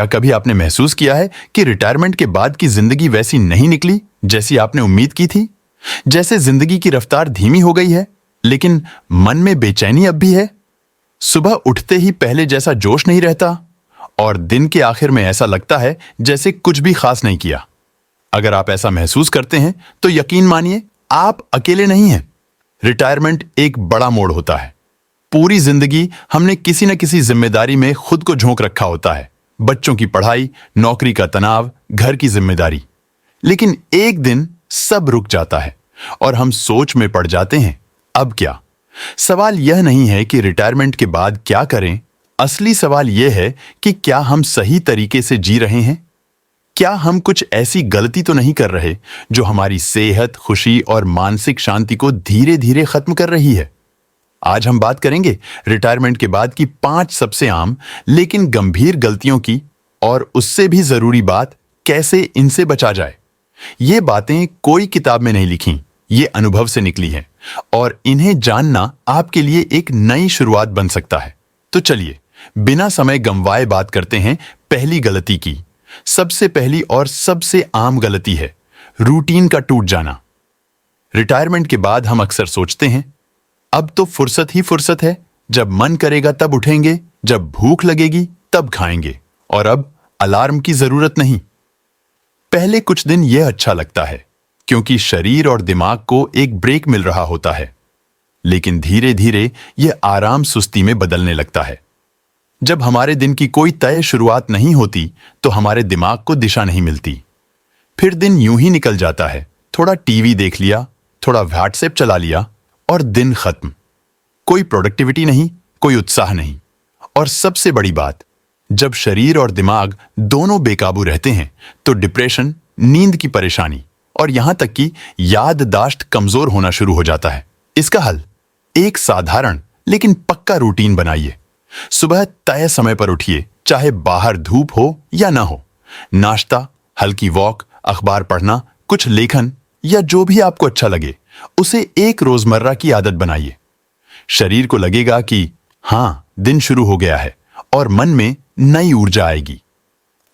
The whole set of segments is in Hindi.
क्या कभी आपने महसूस किया है कि रिटायरमेंट के बाद की जिंदगी वैसी नहीं निकली जैसी आपने उम्मीद की थी? जैसे जिंदगी की रफ्तार धीमी हो गई है, लेकिन मन में बेचैनी अब भी है। सुबह उठते ही पहले जैसा जोश नहीं रहता और दिन के आखिर में ऐसा लगता है जैसे कुछ भी खास नहीं किया। अगर आप ऐसा महसूस करते हैं तो यकीन मानिए आप अकेले नहीं हैं। रिटायरमेंट एक बड़ा मोड़ होता है। पूरी जिंदगी हमने किसी न किसी जिम्मेदारी में खुद को झोंक रखा होता है। बच्चों की पढ़ाई, नौकरी का तनाव, घर की जिम्मेदारी। लेकिन एक दिन सब रुक जाता है और हम सोच में पड़ जाते हैं, अब क्या? सवाल यह नहीं है कि रिटायरमेंट के बाद क्या करें। असली सवाल यह है कि क्या हम सही तरीके से जी रहे हैं? क्या हम कुछ ऐसी गलती तो नहीं कर रहे जो हमारी सेहत, खुशी और मानसिक शांति को धीरे धीरे खत्म कर रही है? आज हम बात करेंगे रिटायरमेंट के बाद की 5 सबसे आम लेकिन गंभीर गलतियों की, और उससे भी जरूरी बात, कैसे इनसे बचा जाए। ये बातें कोई किताब में नहीं लिखी, ये अनुभव से निकली हैं और इन्हें जानना आपके लिए एक नई शुरुआत बन सकता है। तो चलिए बिना समय गंवाए बात करते हैं पहली गलती की। सबसे पहली और सबसे आम गलती है रूटीन का टूट जाना। रिटायरमेंट के बाद हम अक्सर सोचते हैं, अब तो फुर्सत ही फुर्सत है, जब मन करेगा तब उठेंगे, जब भूख लगेगी तब खाएंगे, और अब अलार्म की जरूरत नहीं। पहले कुछ दिन यह अच्छा लगता है क्योंकि शरीर और दिमाग को एक ब्रेक मिल रहा होता है, लेकिन धीरे धीरे यह आराम सुस्ती में बदलने लगता है। जब हमारे दिन की कोई तय शुरुआत नहीं होती तो हमारे दिमाग को दिशा नहीं मिलती। फिर दिन यूं ही निकल जाता है, थोड़ा टीवी देख लिया, थोड़ा व्हाट्सएप चला लिया और दिन खत्म। कोई प्रोडक्टिविटी नहीं, कोई उत्साह नहीं। और सबसे बड़ी बात, जब शरीर और दिमाग दोनों बेकाबू रहते हैं तो डिप्रेशन, नींद की परेशानी और यहां तक कि याददाश्त कमजोर होना शुरू हो जाता है। इसका हल, एक साधारण लेकिन पक्का रूटीन बनाइए। सुबह तय समय पर उठिए, चाहे बाहर धूप हो या ना हो। नाश्ता, हल्की वॉक, अखबार पढ़ना, कुछ लेखन या जो भी आपको अच्छा लगे, उसे एक रोजमर्रा की आदत बनाइए। शरीर को लगेगा कि हां, दिन शुरू हो गया है और मन में नई ऊर्जा आएगी।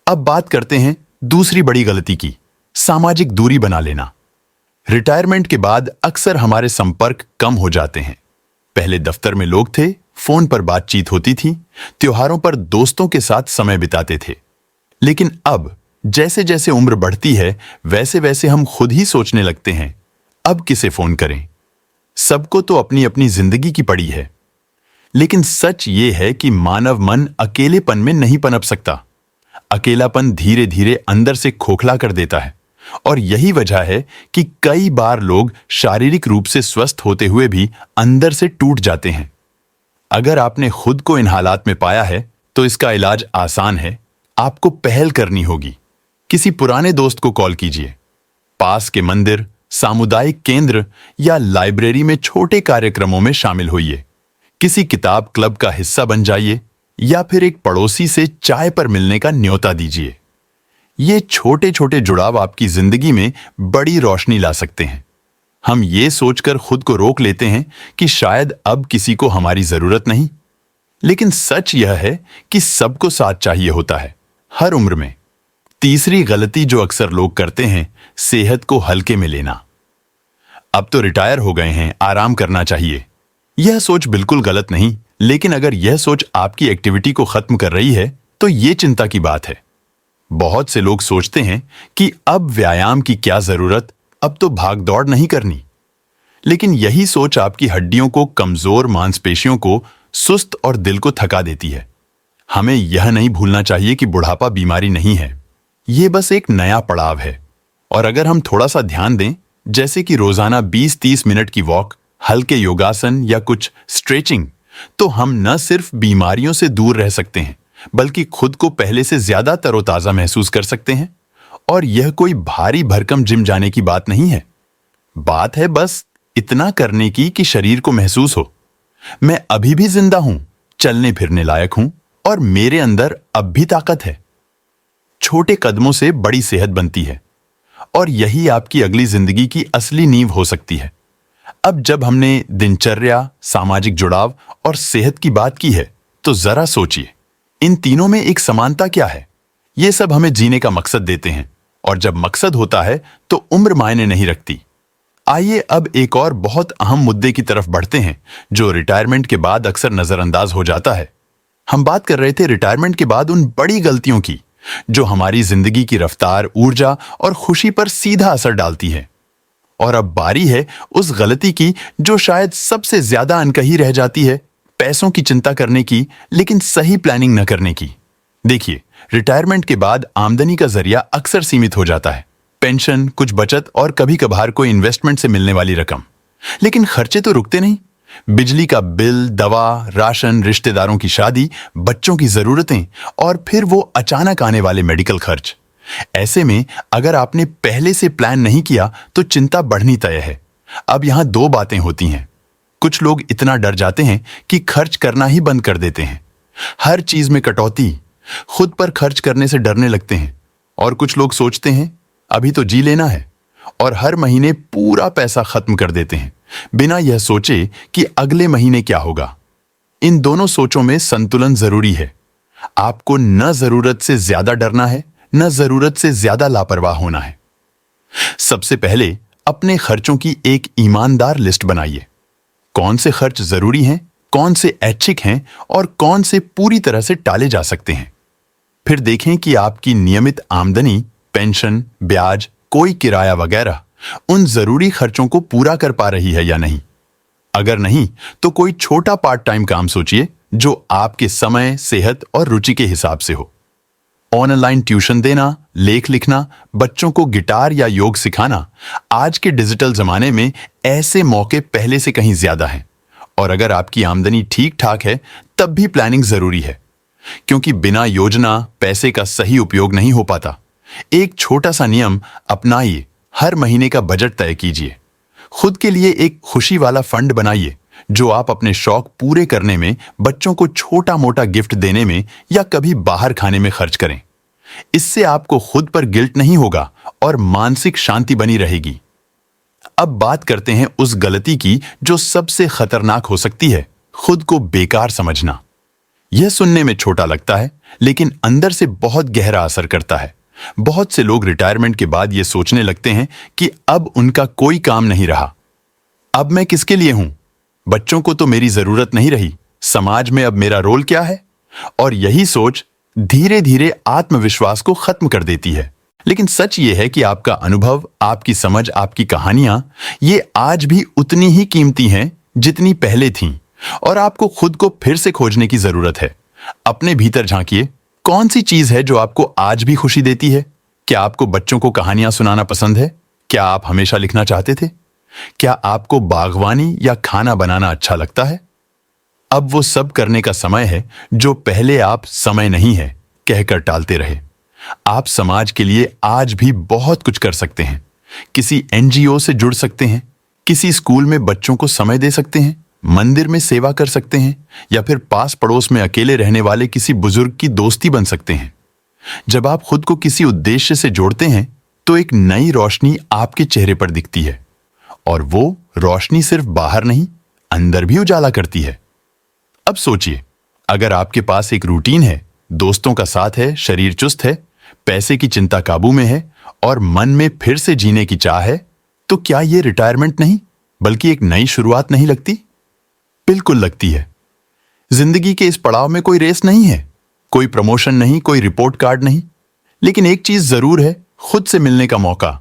अब बात करते हैं दूसरी बड़ी गलती की, सामाजिक दूरी बना लेना। रिटायरमेंट के बाद अक्सर हमारे संपर्क कम हो जाते हैं। पहले दफ्तर में लोग थे, फोन पर बातचीत होती थी, त्योहारों पर दोस्तों के साथ समय बिताते थे। लेकिन अब जैसे जैसे उम्र बढ़ती है वैसे वैसे हम खुद ही सोचने लगते हैं, अब किसे फोन करें? सबको तो अपनी अपनी जिंदगी की पड़ी है। लेकिन सच ये है कि मानव मन अकेलेपन में नहीं पनप सकता। अकेलापन धीरे धीरे अंदर से खोखला कर देता है और यही वजह है कि कई बार लोग शारीरिक रूप से स्वस्थ होते हुए भी अंदर से टूट जाते हैं। अगर आपने खुद को इन हालात में पाया है तो इसका इलाज आसान है। आपको पहल करनी होगी। किसी पुराने दोस्त को कॉल कीजिए, पास के मंदिर, सामुदायिक केंद्र या लाइब्रेरी में छोटे कार्यक्रमों में शामिल होइए। किसी किताब क्लब का हिस्सा बन जाइए या फिर एक पड़ोसी से चाय पर मिलने का न्योता दीजिए। ये छोटे छोटे जुड़ाव आपकी जिंदगी में बड़ी रोशनी ला सकते हैं। हम ये सोचकर खुद को रोक लेते हैं कि शायद अब किसी को हमारी जरूरत नहीं, लेकिन सच यह है कि सबको साथ चाहिए होता है, हर उम्र में। तीसरी गलती जो अक्सर लोग करते हैं, सेहत को हल्के में लेना। अब तो रिटायर हो गए हैं, आराम करना चाहिए। यह सोच बिल्कुल गलत नहीं, लेकिन अगर यह सोच आपकी एक्टिविटी को खत्म कर रही है तो यह चिंता की बात है। बहुत से लोग सोचते हैं कि अब व्यायाम की क्या जरूरत, अब तो भाग दौड़ नहीं करनी। लेकिन यही सोच आपकी हड्डियों को कमजोर, मांसपेशियों को सुस्त और दिल को थका देती है। हमें यह नहीं भूलना चाहिए कि बुढ़ापा बीमारी नहीं है, यह बस एक नया पड़ाव है। और अगर हम थोड़ा सा ध्यान दें, जैसे कि रोजाना 20-30 मिनट की वॉक, हल्के योगासन या कुछ स्ट्रेचिंग, तो हम न सिर्फ बीमारियों से दूर रह सकते हैं बल्कि खुद को पहले से ज्यादा तरोताजा महसूस कर सकते हैं। और यह कोई भारी भरकम जिम जाने की बात नहीं है। बात है बस इतना करने की कि शरीर को महसूस हो, मैं अभी भी जिंदा हूं, चलने फिरने लायक हूं और मेरे अंदर अब भी ताकत है। छोटे कदमों से बड़ी सेहत बनती है और यही आपकी अगली जिंदगी की असली नींव हो सकती है। अब जब हमने दिनचर्या, सामाजिक जुड़ाव और सेहत की बात की है, तो जरा सोचिए, इन तीनों में एक समानता क्या है? ये सब हमें जीने का मकसद देते हैं, और जब मकसद होता है तो उम्र मायने नहीं रखती। आइए अब एक और बहुत अहम मुद्दे की तरफ बढ़ते हैं, जो रिटायरमेंट के बाद अक्सर नजरअंदाज हो जाता है। हम बात कर रहे थे रिटायरमेंट के बाद उन बड़ी गलतियों की, जो हमारी जिंदगी की रफ्तार, ऊर्जा और खुशी पर सीधा असर डालती है। और अब बारी है उस गलती की जो शायद सबसे ज्यादा अनकही रह जाती है, पैसों की चिंता करने की लेकिन सही प्लानिंग न करने की। देखिए, रिटायरमेंट के बाद आमदनी का जरिया अक्सर सीमित हो जाता है, पेंशन, कुछ बचत और कभी कभार कोई इन्वेस्टमेंट से मिलने वाली रकम। लेकिन खर्चे तो रुकते नहीं। बिजली का बिल, दवा, राशन, रिश्तेदारों की शादी, बच्चों की जरूरतें और फिर वो अचानक आने वाले मेडिकल खर्च। ऐसे में अगर आपने पहले से प्लान नहीं किया तो चिंता बढ़नी तय है। अब यहां दो बातें होती हैं। कुछ लोग इतना डर जाते हैं कि खर्च करना ही बंद कर देते हैं। हर चीज में कटौती, खुद पर खर्च करने से डरने लगते हैं। और कुछ लोग सोचते हैं अभी तो जी लेना है, और हर महीने पूरा पैसा खत्म कर देते हैं बिना यह सोचे कि अगले महीने क्या होगा। इन दोनों सोचों में संतुलन जरूरी है। आपको न जरूरत से ज्यादा डरना है, न जरूरत से ज्यादा लापरवाह होना है। सबसे पहले अपने खर्चों की एक ईमानदार लिस्ट बनाइए। कौन से खर्च जरूरी हैं, कौन से ऐच्छिक हैं और कौन से पूरी तरह से टाले जा सकते हैं। फिर देखें कि आपकी नियमित आमदनी, पेंशन, ब्याज, कोई किराया वगैरह उन जरूरी खर्चों को पूरा कर पा रही है या नहीं। अगर नहीं तो कोई छोटा पार्ट टाइम काम सोचिए जो आपके समय, सेहत और रुचि के हिसाब से हो। ऑनलाइन ट्यूशन देना, लेख लिखना, बच्चों को गिटार या योग सिखाना, आज के डिजिटल जमाने में ऐसे मौके पहले से कहीं ज्यादा हैं। और अगर आपकी आमदनी ठीक ठाक है तब भी प्लानिंग जरूरी है, क्योंकि बिना योजना पैसे का सही उपयोग नहीं हो पाता। एक छोटा सा नियम अपनाइए, हर महीने का बजट तय कीजिए। खुद के लिए एक खुशी वाला फंड बनाइए, जो आप अपने शौक पूरे करने में, बच्चों को छोटा मोटा गिफ्ट देने में या कभी बाहर खाने में खर्च करें। इससे आपको खुद पर गिल्ट नहीं होगा और मानसिक शांति बनी रहेगी। अब बात करते हैं उस गलती की जो सबसे खतरनाक हो सकती है, खुद को बेकार समझना। यह सुनने में छोटा लगता है लेकिन अंदर से बहुत गहरा असर करता है। बहुत से लोग रिटायरमेंट के बाद यह सोचने लगते हैं कि अब उनका कोई काम नहीं रहा, अब मैं किसके लिए हूं, बच्चों को तो मेरी जरूरत नहीं रही, समाज में अब मेरा रोल क्या है। और यही सोच धीरे धीरे आत्मविश्वास को खत्म कर देती है। लेकिन सच ये है कि आपका अनुभव, आपकी समझ, आपकी कहानियां ये आज भी उतनी ही कीमती हैं जितनी पहले थीं, और आपको खुद को फिर से खोजने की जरूरत है। अपने भीतर झांकिए, कौन सी चीज है जो आपको आज भी खुशी देती है? क्या आपको बच्चों को कहानियां सुनाना पसंद है? क्या आप हमेशा लिखना चाहते थे? क्या आपको बागवानी या खाना बनाना अच्छा लगता है? अब वो सब करने का समय है जो पहले आप समय नहीं है कहकर टालते रहे। आप समाज के लिए आज भी बहुत कुछ कर सकते हैं। किसी एनजीओ से जुड़ सकते हैं, किसी स्कूल में बच्चों को समय दे सकते हैं, मंदिर में सेवा कर सकते हैं, या फिर पास पड़ोस में अकेले रहने वाले किसी बुजुर्ग की दोस्ती बन सकते हैं। जब आप खुद को किसी उद्देश्य से जोड़ते हैं तो एक नई रोशनी आपके चेहरे पर दिखती है, और वो रोशनी सिर्फ बाहर नहीं, अंदर भी उजाला करती है। अब सोचिए, अगर आपके पास एक रूटीन है, दोस्तों का साथ है, शरीर चुस्त है, पैसे की चिंता काबू में है और मन में फिर से जीने की चाह है, तो क्या यह रिटायरमेंट नहीं बल्कि एक नई शुरुआत नहीं लगती? बिल्कुल लगती है। जिंदगी के इस पड़ाव में कोई रेस नहीं है, कोई प्रमोशन नहीं, कोई रिपोर्ट कार्ड नहीं। लेकिन एक चीज जरूर है, खुद से मिलने का मौका,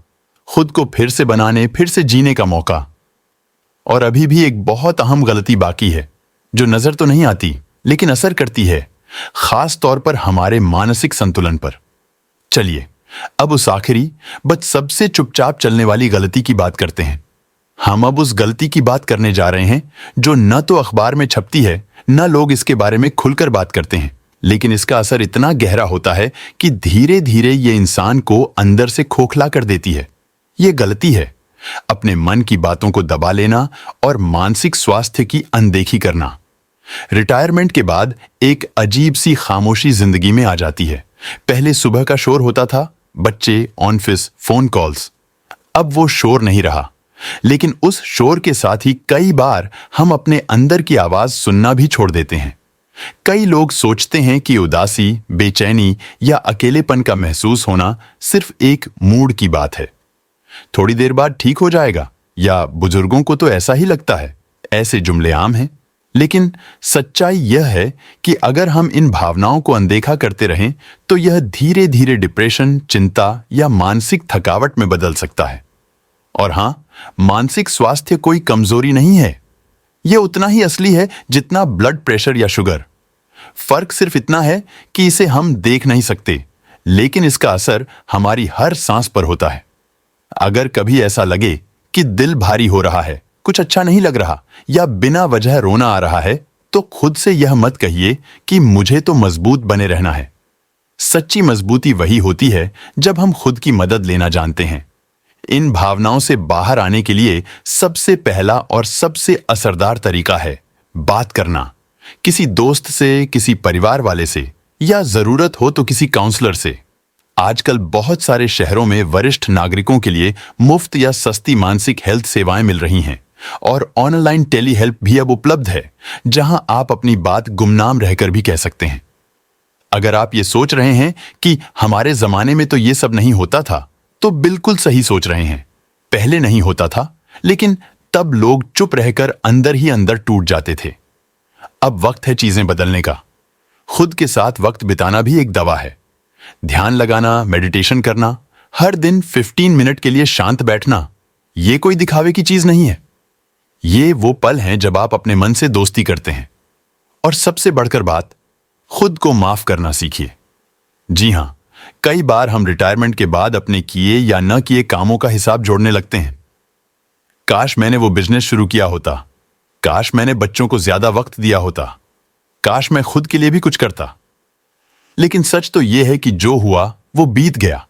खुद को फिर से बनाने, फिर से जीने का मौका। और अभी भी एक बहुत अहम गलती बाकी है जो नजर तो नहीं आती लेकिन असर करती है, खास तौर पर हमारे मानसिक संतुलन पर। चलिए अब उस आखिरी बट सबसे चुपचाप चलने वाली गलती की बात करते हैं। हम अब उस गलती की बात करने जा रहे हैं जो न तो अखबार में छपती है, न लोग इसके बारे में खुलकर बात करते हैं, लेकिन इसका असर इतना गहरा होता है कि धीरे धीरे ये इंसान को अंदर से खोखला कर देती है। ये गलती है अपने मन की बातों को दबा लेना और मानसिक स्वास्थ्य की अनदेखी करना। रिटायरमेंट के बाद एक अजीब सी खामोशी जिंदगी में आ जाती है। पहले सुबह का शोर होता था, बच्चे, ऑफिस, फोन कॉल्स। अब वो शोर नहीं रहा, लेकिन उस शोर के साथ ही कई बार हम अपने अंदर की आवाज सुनना भी छोड़ देते हैं। कई लोग सोचते हैं कि उदासी, बेचैनी या अकेलेपन का महसूस होना सिर्फ एक मूड की बात है, थोड़ी देर बाद ठीक हो जाएगा, या बुजुर्गों को तो ऐसा ही लगता है। ऐसे जुमले आम हैं, लेकिन सच्चाई यह है कि अगर हम इन भावनाओं को अनदेखा करते रहें तो यह धीरे धीरे डिप्रेशन, चिंता या मानसिक थकावट में बदल सकता है। और हां, मानसिक स्वास्थ्य कोई कमजोरी नहीं है, यह उतना ही असली है जितना ब्लड प्रेशर या शुगर। फर्क सिर्फ इतना है कि इसे हम देख नहीं सकते, लेकिन इसका असर हमारी हर सांस पर होता है। अगर कभी ऐसा लगे कि दिल भारी हो रहा है, कुछ अच्छा नहीं लग रहा या बिना वजह रोना आ रहा है, तो खुद से यह मत कहिए कि मुझे तो मजबूत बने रहना है। सच्ची मजबूती वही होती है जब हम खुद की मदद लेना जानते हैं। इन भावनाओं से बाहर आने के लिए सबसे पहला और सबसे असरदार तरीका है बात करना। किसी दोस्त से, किसी परिवार वाले से, या जरूरत हो तो किसी काउंसलर से। आजकल बहुत सारे शहरों में वरिष्ठ नागरिकों के लिए मुफ्त या सस्ती मानसिक हेल्थ सेवाएं मिल रही हैं, और ऑनलाइन टेली हेल्प भी अब उपलब्ध है, जहां आप अपनी बात गुमनाम रहकर भी कह सकते हैं। अगर आप ये सोच रहे हैं कि हमारे जमाने में तो ये सब नहीं होता था, तो बिल्कुल सही सोच रहे हैं। पहले नहीं होता था, लेकिन तब लोग चुप रहकर अंदर ही अंदर टूट जाते थे। अब वक्त है चीजें बदलने का। खुद के साथ वक्त बिताना भी एक दवा है। ध्यान लगाना, मेडिटेशन करना, हर दिन 15 मिनट के लिए शांत बैठना, ये कोई दिखावे की चीज नहीं है। ये वो पल हैं जब आप अपने मन से दोस्ती करते हैं। और सबसे बढ़कर बात, खुद को माफ करना सीखिए। जी हां, कई बार हम रिटायरमेंट के बाद अपने किए या न किए कामों का हिसाब जोड़ने लगते हैं। काश मैंने वो बिजनेस शुरू किया होता, काश मैंने बच्चों को ज्यादा वक्त दिया होता, काश मैं खुद के लिए भी कुछ करता। लेकिन सच तो यह है कि जो हुआ वो बीत गया।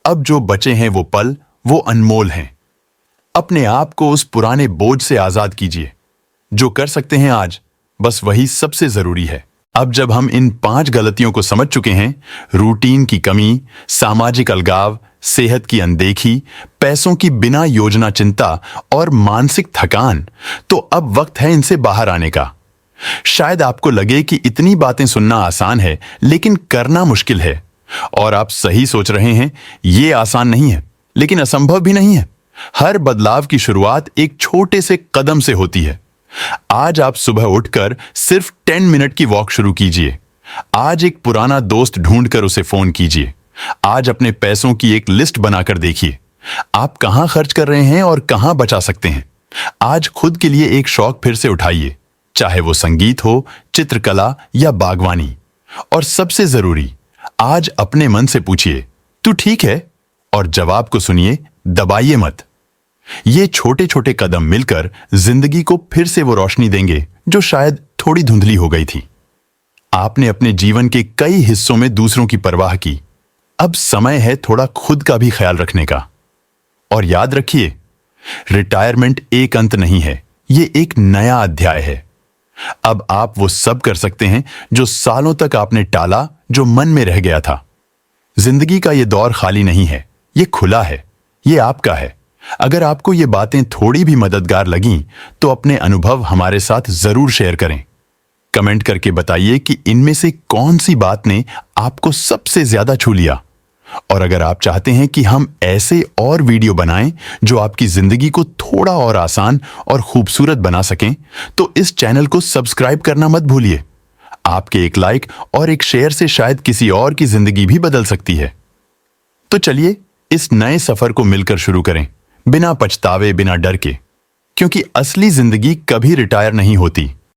अब जो बचे हैं वो पल, वो अनमोल हैं। अपने आप को उस पुराने बोझ से आजाद कीजिए। जो कर सकते हैं आज, बस वही सबसे जरूरी है। अब जब हम इन 5 गलतियों को समझ चुके हैं, रूटीन की कमी, सामाजिक अलगाव, सेहत की अनदेखी, पैसों की बिना योजना चिंता और मानसिक थकान, तो अब वक्त है इनसे बाहर आने का। शायद आपको लगे कि इतनी बातें सुनना आसान है, लेकिन करना मुश्किल है। और आप सही सोच रहे हैं, ये आसान नहीं है, लेकिन असंभव भी नहीं है। हर बदलाव की शुरुआत एक छोटे से कदम से होती है। आज आप सुबह उठकर सिर्फ 10 मिनट की वॉक शुरू कीजिए। आज एक पुराना दोस्त ढूंढकर उसे फोन कीजिए। आज अपने पैसों की एक लिस्ट बनाकर देखिए। आप कहां खर्च कर रहे हैं और कहां बचा सकते हैं। आज खुद के लिए एक शौक फिर से उठाइए, चाहे वो संगीत हो, चित्रकला या बागवानी। और सबसे जरूरी, आज अपने मन से पूछिए, तू ठीक है? और जवाब को सुनिए, दबाइए मत। ये छोटे छोटे कदम मिलकर जिंदगी को फिर से वो रोशनी देंगे जो शायद थोड़ी धुंधली हो गई थी। आपने अपने जीवन के कई हिस्सों में दूसरों की परवाह की। अब समय है थोड़ा खुद का भी ख्याल रखने का। और याद रखिए, रिटायरमेंट एक अंत नहीं है, ये एक नया अध्याय है। अब आप वो सब कर सकते हैं जो सालों तक आपने टाला, जो मन में रह गया था। जिंदगी का ये दौर खाली नहीं है, ये खुला है, ये आपका है। अगर आपको ये बातें थोड़ी भी मददगार लगीं, तो अपने अनुभव हमारे साथ जरूर शेयर करें। कमेंट करके बताइए कि इनमें से कौन सी बात ने आपको सबसे ज्यादा छू लिया। और अगर आप चाहते हैं कि हम ऐसे और वीडियो बनाएं जो आपकी जिंदगी को थोड़ा और आसान और खूबसूरत बना सकें, तो इस चैनल को सब्सक्राइब करना मत भूलिए। आपके एक लाइक और एक शेयर से शायद किसी और की जिंदगी भी बदल सकती है। तो चलिए इस नए सफर को मिलकर शुरू करें, बिना पछतावे, बिना डर के। क्योंकि असली जिंदगी कभी रिटायर नहीं होती,